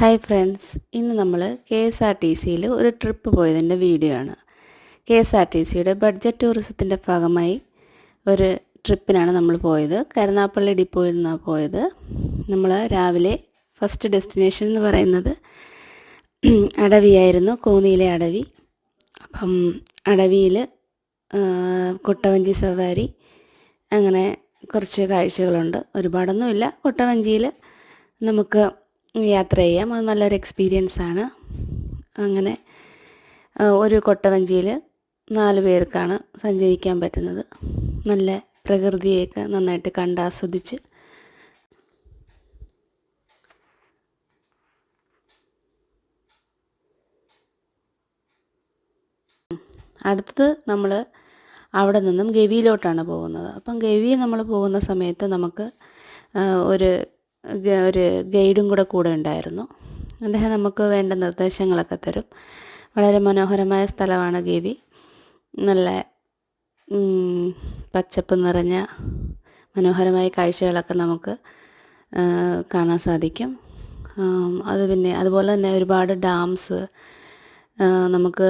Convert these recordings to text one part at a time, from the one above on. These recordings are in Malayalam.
ഹായ് ഫ്രണ്ട്സ്, ഇന്ന് നമ്മൾ KSRTCയിൽ ഒരു ട്രിപ്പ് പോയതിൻ്റെ വീഡിയോ ആണ്. KSRTCയുടെ ബഡ്ജറ്റ് ടൂറിസത്തിൻ്റെ ഭാഗമായി ഒരു ട്രിപ്പിനാണ് നമ്മൾ പോയത്. കരുനാഗപ്പള്ളി ഡിപ്പോയിൽ നിന്നാണ് പോയത്. നമ്മൾ രാവിലെ ഫസ്റ്റ് ഡെസ്റ്റിനേഷൻ എന്ന് പറയുന്നത് അടവിയായിരുന്നു, കോന്നിയിലെ അടവി. അപ്പം അടവിയിൽ കൊട്ടവഞ്ചി സവാരി, അങ്ങനെ കുറച്ച് കാഴ്ചകളുണ്ട്. ഒരുപാടൊന്നുമില്ല. കൊട്ടവഞ്ചിയിൽ നമുക്ക് യാത്ര ചെയ്യാം. അത് നല്ലൊരു എക്സ്പീരിയൻസ് ആണ്. അങ്ങനെ ഒരു കൊട്ടവഞ്ചിയിൽ 4 പേർക്കാണ് സഞ്ചരിക്കാൻ പറ്റുന്നത്. നല്ല പ്രകൃതിയൊക്കെ നന്നായിട്ട് കണ്ടാസ്വദിച്ച് അടുത്തത് നമ്മൾ അവിടെ നിന്നും ഗവിയിലോട്ടാണ് പോകുന്നത്. അപ്പം ഗവി നമ്മൾ പോകുന്ന സമയത്ത് നമുക്ക് ഒരു ഗൈഡും കൂടെ ഉണ്ടായിരുന്നു. അദ്ദേഹം നമുക്ക് വേണ്ട നിർദ്ദേശങ്ങളൊക്കെ തരും. വളരെ മനോഹരമായ സ്ഥലമാണ് ഗവി. നല്ല പച്ചപ്പ് നിറഞ്ഞ മനോഹരമായ കാഴ്ചകളൊക്കെ നമുക്ക് കാണാൻ സാധിക്കും. അതുപോലെ തന്നെ ഒരുപാട് ഡാംസ് നമുക്ക്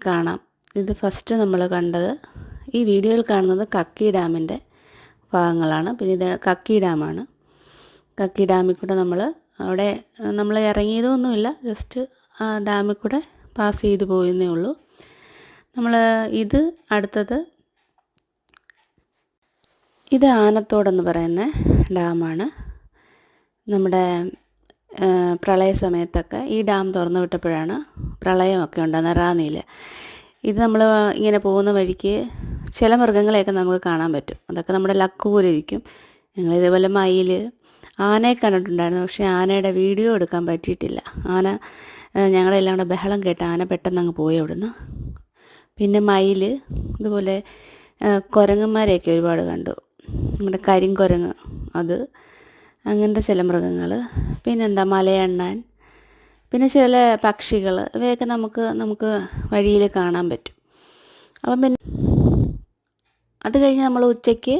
കാണാം. ഇത് ഫസ്റ്റ് നമ്മൾ കണ്ടത്, ഈ വീഡിയോയിൽ കാണുന്നത് കക്കി ഡാമിൻ്റെ ഭാഗങ്ങളാണ്. പിന്നെ ഇത് കക്കി ഡാമാണ്. കക്കി ഡാമിൽ കൂടെ നമ്മൾ ഇറങ്ങിയതൊന്നുമില്ല, ജസ്റ്റ് ആ ഡാമിൽ കൂടെ പാസ് ചെയ്ത് പോയെന്നേ ഉള്ളൂ. ഇത് ആനത്തോടെന്ന് പറയുന്ന ഡാമാണ്. നമ്മുടെ പ്രളയ സമയത്തൊക്കെ ഈ ഡാം തുറന്നു വിട്ടപ്പോഴാണ് പ്രളയമൊക്കെ ഉണ്ടാകുന്നത്, റാന്നിയിൽ. ഇത് നമ്മൾ ഇങ്ങനെ പോകുന്ന വഴിക്ക് ചില മൃഗങ്ങളെയൊക്കെ നമുക്ക് കാണാൻ പറ്റും. അതൊക്കെ നമ്മുടെ ലക്ക് പോലെ ഇരിക്കും. ഞങ്ങളിതേപോലെ മയിൽ, ആനയെ കണ്ടിട്ടുണ്ടായിരുന്നു. പക്ഷേ ആനയുടെ വീഡിയോ എടുക്കാൻ പറ്റിയിട്ടില്ല. ഞങ്ങളെല്ലാം കൂടെ ബഹളം കേട്ട് ആന പെട്ടെന്ന് അങ്ങ് പോയി അവിടുന്ന്. പിന്നെ മയിൽ, ഇതുപോലെ കുരങ്ങന്മാരെയൊക്കെ ഒരുപാട് കണ്ടു. നമ്മുടെ കരിങ്കുരങ്ങ്, അങ്ങനത്തെ ചില മൃഗങ്ങൾ. പിന്നെന്താ മലയണ്ണാൻ, പിന്നെ ചില പക്ഷികൾ, ഇവയൊക്കെ നമുക്ക് വഴിയിൽ കാണാൻ പറ്റും. അപ്പം പിന്നെ അത് കഴിഞ്ഞ് നമ്മൾ ഉച്ചയ്ക്ക്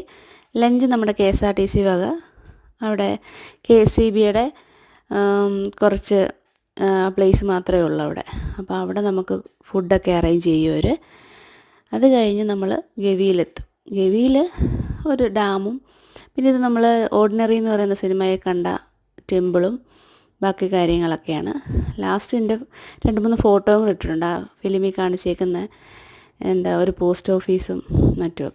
ലഞ്ച് നമ്മുടെ KSRTC വക അവിടെ KSEBയുടെ കുറച്ച് പ്ലേസ് മാത്രമേ ഉള്ളൂ അവിടെ. അപ്പോൾ അവിടെ നമുക്ക് ഫുഡൊക്കെ അറേഞ്ച് ചെയ്യും അവർ. അത് കഴിഞ്ഞ് നമ്മൾ ഗവിയിലെത്തും. ഗവിയിൽ ഒരു ഡാമും, പിന്നെ ഇത് നമ്മൾ ഓർഡിനറി എന്ന് പറയുന്ന സിനിമയിൽ കണ്ട ടെമ്പിളും ബാക്കി കാര്യങ്ങളൊക്കെയാണ്. ലാസ്റ്റ് എൻ്റെ 2-3 ഫോട്ടോയും കൂടെ ഇട്ടിട്ടുണ്ട്. ആ ഫിലിമിൽ കാണിച്ചേക്കുന്ന ഒരു പോസ്റ്റ് ഓഫീസും മറ്റുമൊക്കെ.